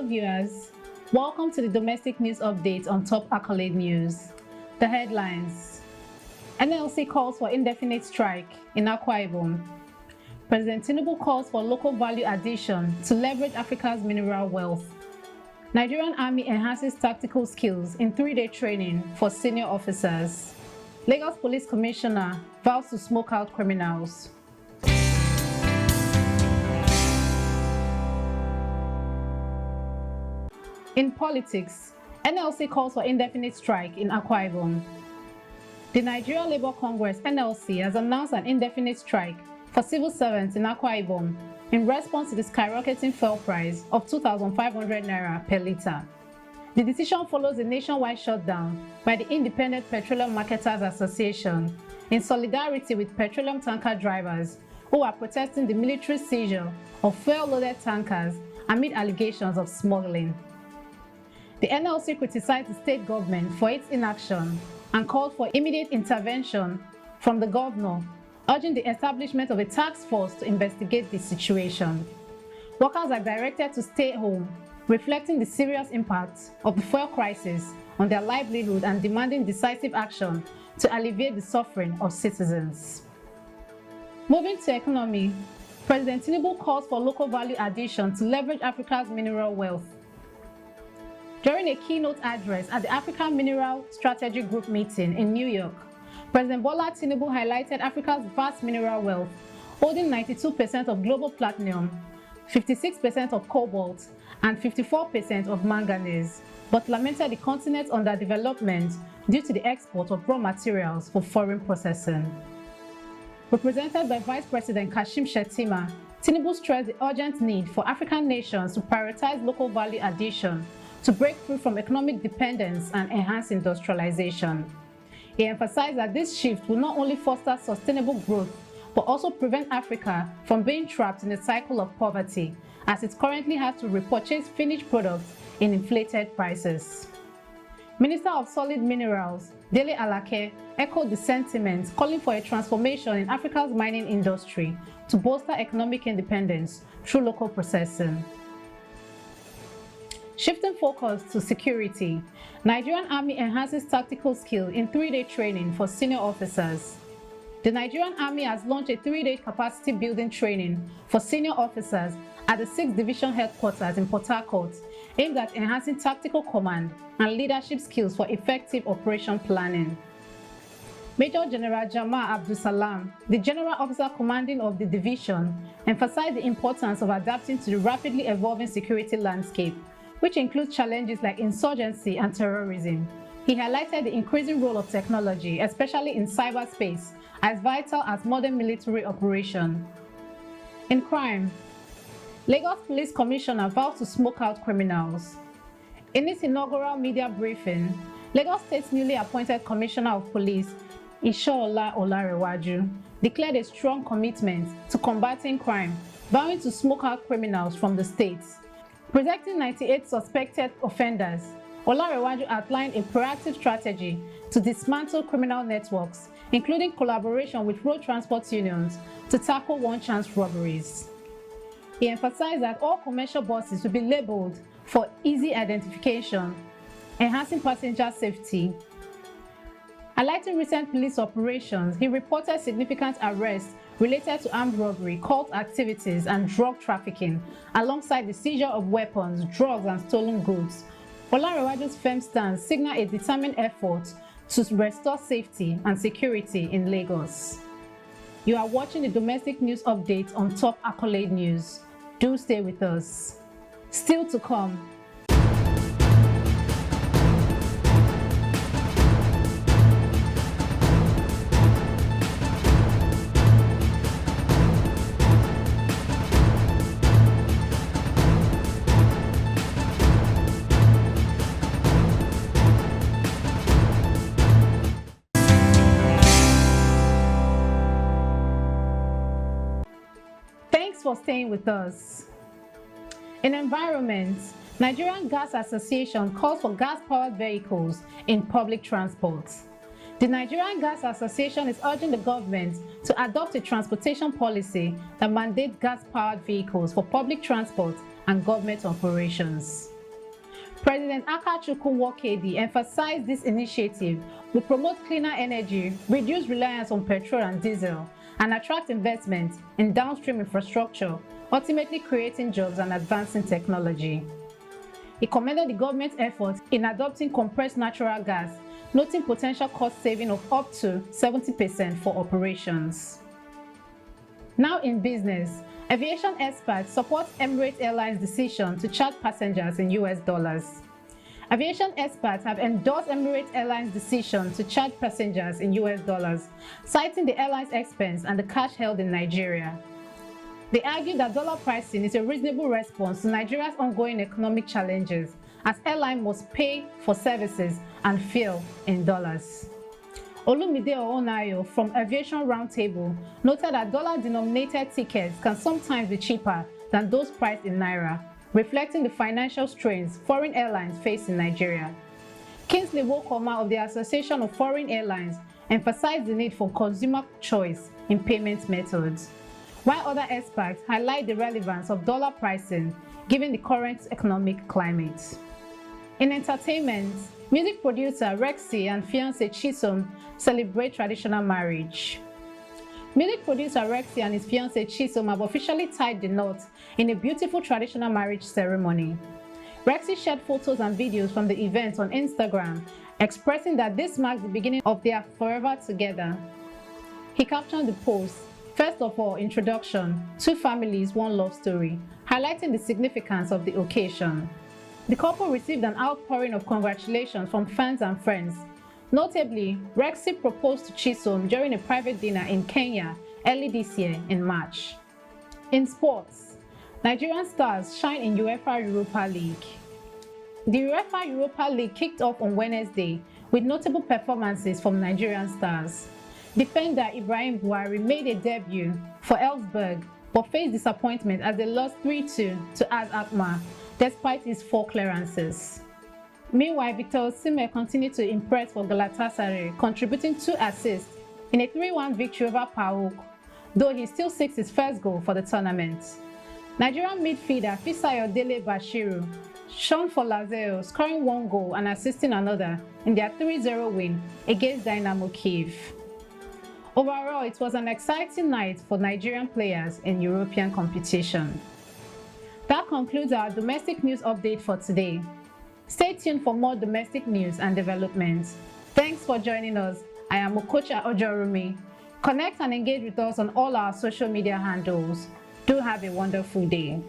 viewers, welcome to the domestic news update on Top Accolade News. The headlines: NLC calls for indefinite strike in Akwa Ibom. President Tinubu calls for local value addition to leverage Africa's mineral wealth. Nigerian Army enhances tactical skills in 3-day training for senior officers. Lagos Police Commissioner vows to smoke out criminals. In politics, NLC calls for indefinite strike in Akwa Ibom. The Nigerian Labour Congress (NLC) has announced an indefinite strike for civil servants in Akwa Ibom in response to the skyrocketing fuel price of 2,500 naira per litre. The decision follows a nationwide shutdown by the Independent Petroleum Marketers Association in solidarity with petroleum tanker drivers who are protesting the military seizure of fuel-loaded tankers amid allegations of smuggling. The NLC criticized the state government for its inaction and called for immediate intervention from the governor, urging the establishment of a task force to investigate the situation. Workers are directed to stay home, reflecting the serious impact of the fuel crisis on their livelihood and demanding decisive action to alleviate the suffering of citizens. Moving to economy, President Tinubu calls for local value addition to leverage Africa's mineral wealth. During a keynote address at the African Mineral Strategy Group meeting in New York, President Bola Tinubu highlighted Africa's vast mineral wealth, holding 92% of global platinum, 56% of cobalt, and 54% of manganese, but lamented the continent's underdevelopment due to the export of raw materials for foreign processing. Represented by Vice President Kashim Shettima, Tinubu stressed the urgent need for African nations to prioritize local value addition to break free from economic dependence and enhance industrialization. He emphasized that this shift will not only foster sustainable growth, but also prevent Africa from being trapped in a cycle of poverty, as it currently has to repurchase finished products in inflated prices. Minister of Solid Minerals, Dele Alake, echoed the sentiments calling for a transformation in Africa's mining industry to bolster economic independence through local processing. Shifting focus to security, Nigerian Army enhances tactical skill in 3-day training for senior officers. The Nigerian Army has launched a 3-day capacity building training for senior officers at the 6th Division Headquarters in Port Harcourt, aimed at enhancing tactical command and leadership skills for effective operation planning. Major General Jamal Abdul Salam, the General Officer commanding of the division, emphasized the importance of adapting to the rapidly evolving security landscape, which includes challenges like insurgency and terrorism. He highlighted the increasing role of technology, especially in cyberspace, as vital as modern military operation. In crime, Lagos Police Commissioner vows to smoke out criminals. In its inaugural media briefing, Lagos State's newly appointed Commissioner of Police, Ishola Olarewaju, declared a strong commitment to combating crime, vowing to smoke out criminals from the state. Protecting 98 suspected offenders, Olarewaju outlined a proactive strategy to dismantle criminal networks, including collaboration with road transport unions to tackle one-chance robberies. He emphasized that all commercial buses will be labeled for easy identification, enhancing passenger safety. Highlighting recent police operations, he reported significant arrests related to armed robbery, cult activities, and drug trafficking, alongside the seizure of weapons, drugs, and stolen goods. Olarewaju's firm stance signaled a determined effort to restore safety and security in Lagos. You are watching the domestic news update on Top Accolade News. Do stay with us. Still to come. Thanks for staying with us. In environment, Nigerian Gas Association calls for gas-powered vehicles in public transport. The Nigerian Gas Association is urging the government to adopt a transportation policy that mandates gas-powered vehicles for public transport and government operations. President Akachukwu Wakedi emphasized this initiative will promote cleaner energy, reduce reliance on petrol and diesel, and attract investment in downstream infrastructure, ultimately creating jobs and advancing technology. He commended the government's efforts in adopting compressed natural gas, noting potential cost saving of up to 70% for operations. Now in business, aviation experts support Emirates Airlines' decision to charge passengers in US dollars. Aviation experts have endorsed Emirates Airlines' decision to charge passengers in US dollars, citing the airline's expense and the cash held in Nigeria. They argue that dollar pricing is a reasonable response to Nigeria's ongoing economic challenges, as airlines must pay for services and fuel in dollars. Olumide Oonayo from Aviation Roundtable noted that dollar-denominated tickets can sometimes be cheaper than those priced in naira, reflecting the financial strains foreign airlines face in Nigeria. Kingsley Wokoma of the Association of Foreign Airlines emphasized the need for consumer choice in payment methods, while other experts highlight the relevance of dollar pricing given the current economic climate. In entertainment, music producer Rexy and fiancé Chisom celebrate traditional marriage. Music producer Rexy and his fiancé Chisom have officially tied the knot in a beautiful traditional marriage ceremony. Rexy shared photos and videos from the event on Instagram, expressing that this marks the beginning of their forever together. He captioned the post, "First of all, introduction, two families, one love story," highlighting the significance of the occasion. The couple received an outpouring of congratulations from fans and friends. Notably, Rexy proposed to Chisom during a private dinner in Kenya early this year in March. In sports, Nigerian stars shine in UEFA Europa League. The UEFA Europa League kicked off on Wednesday with notable performances from Nigerian stars. Defender Ibrahim Buhari made a debut for Elfsberg but faced disappointment as they lost 3-2 to AS Alkmaar despite his 4 clearances. Meanwhile, Victor Osimhen continued to impress for Galatasaray, contributing 2 assists in a 3-1 victory over PAOK, though he still seeks his first goal for the tournament. Nigerian midfielder Fisayodele Bashiru shone for Lazio, scoring 1 goal and assisting another in their 3-0 win against Dynamo Kyiv. Overall, it was an exciting night for Nigerian players in European competition. That concludes our domestic news update for today. Stay tuned for more domestic news and developments. Thanks for joining us. I am Okocha Ojorumi. Connect and engage with us on all our social media handles. Do have a wonderful day.